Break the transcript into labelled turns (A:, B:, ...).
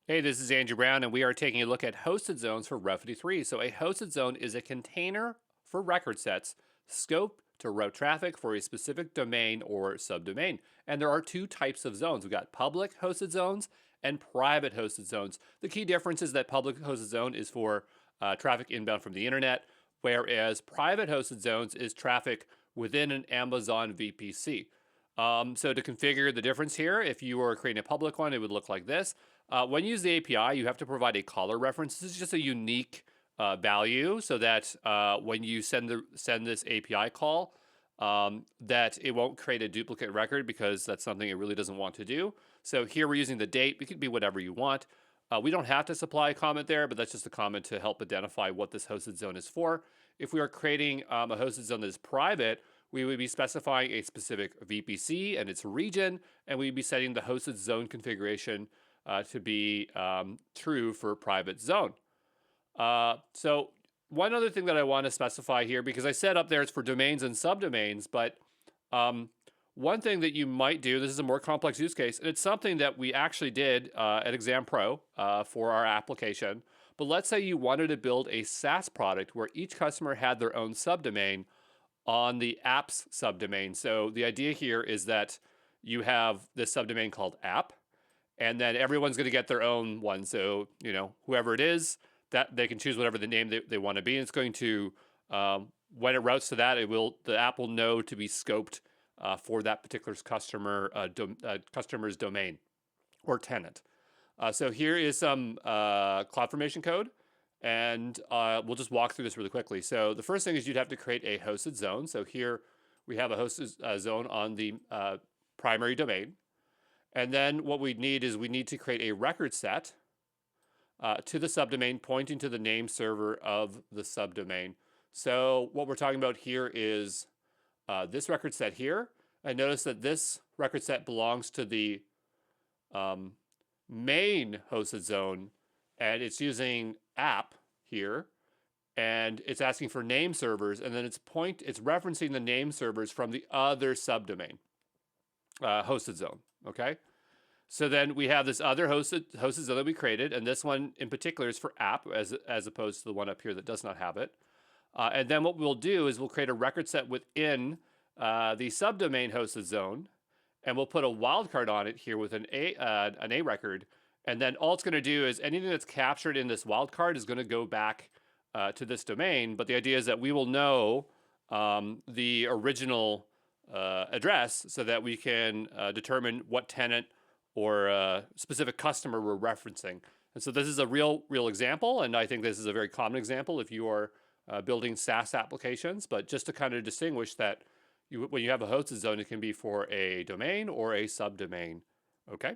A: Hey, this is Andrew Brown, and we are taking a look at hosted zones for Route 53. So, a hosted zone is a container for record sets scoped to route traffic for a specific domain or subdomain. And there are two types of zones. We've got public hosted zones and private hosted zones. The key difference is that public hosted zone is for traffic inbound from the internet, whereas private hosted zones is traffic within an Amazon VPC. So to configure the difference here, if you were creating a public one, it would look like this. When you use the API, you have to provide a caller reference. This is just a unique value, so that when you send this API call, that it won't create a duplicate record because that's something it really doesn't want to do. So here we're using the date. It could be whatever you want. We don't have to supply a comment there, but that's just a comment to help identify what this hosted zone is for. If we are creating a hosted zone that is private, we would be specifying a specific VPC and its region, and we'd be setting the hosted zone configuration to be true for private zone. So one other thing that I want to specify here, because I said up there it's for domains and subdomains, but one thing that you might do, this is a more complex use case, and it's something that we actually did at ExamPro for our application. But let's say you wanted to build a SaaS product where each customer had their own subdomain on the apps subdomain. So the idea here is that you have this subdomain called app, and then everyone's going to get their own one. So, whoever it is, that they can choose whatever the name they want to be. And it's going to, when it routes to that, the app will know to be scoped for that particular customer's domain or tenant. So here is some CloudFormation code. And we'll just walk through this really quickly. So the first thing is you'd have to create a hosted zone. So here we have a hosted zone on the primary domain. And then what we need to create a record set to the subdomain pointing to the name server of the subdomain. So what we're talking about here is this record set here. And notice that this record set belongs to the main hosted zone, and it's using app here, and it's asking for name servers, and then it's referencing the name servers from the other subdomain hosted zone. Okay, so then we have this other hosted zone that we created, and this one in particular is for app as opposed to the one up here that does not have it. And then what we'll do is we'll create a record set within the subdomain hosted zone, and we'll put a wildcard on it here with an A record. And then all it's going to do is anything that's captured in this wildcard is going to go back to this domain. But the idea is that we will know the original address so that we can determine what tenant or specific customer we're referencing. And so this is a real example, and I think this is a very common example if you are building SaaS applications. But just to kind of distinguish that when you have a hosted zone, it can be for a domain or a subdomain. Okay.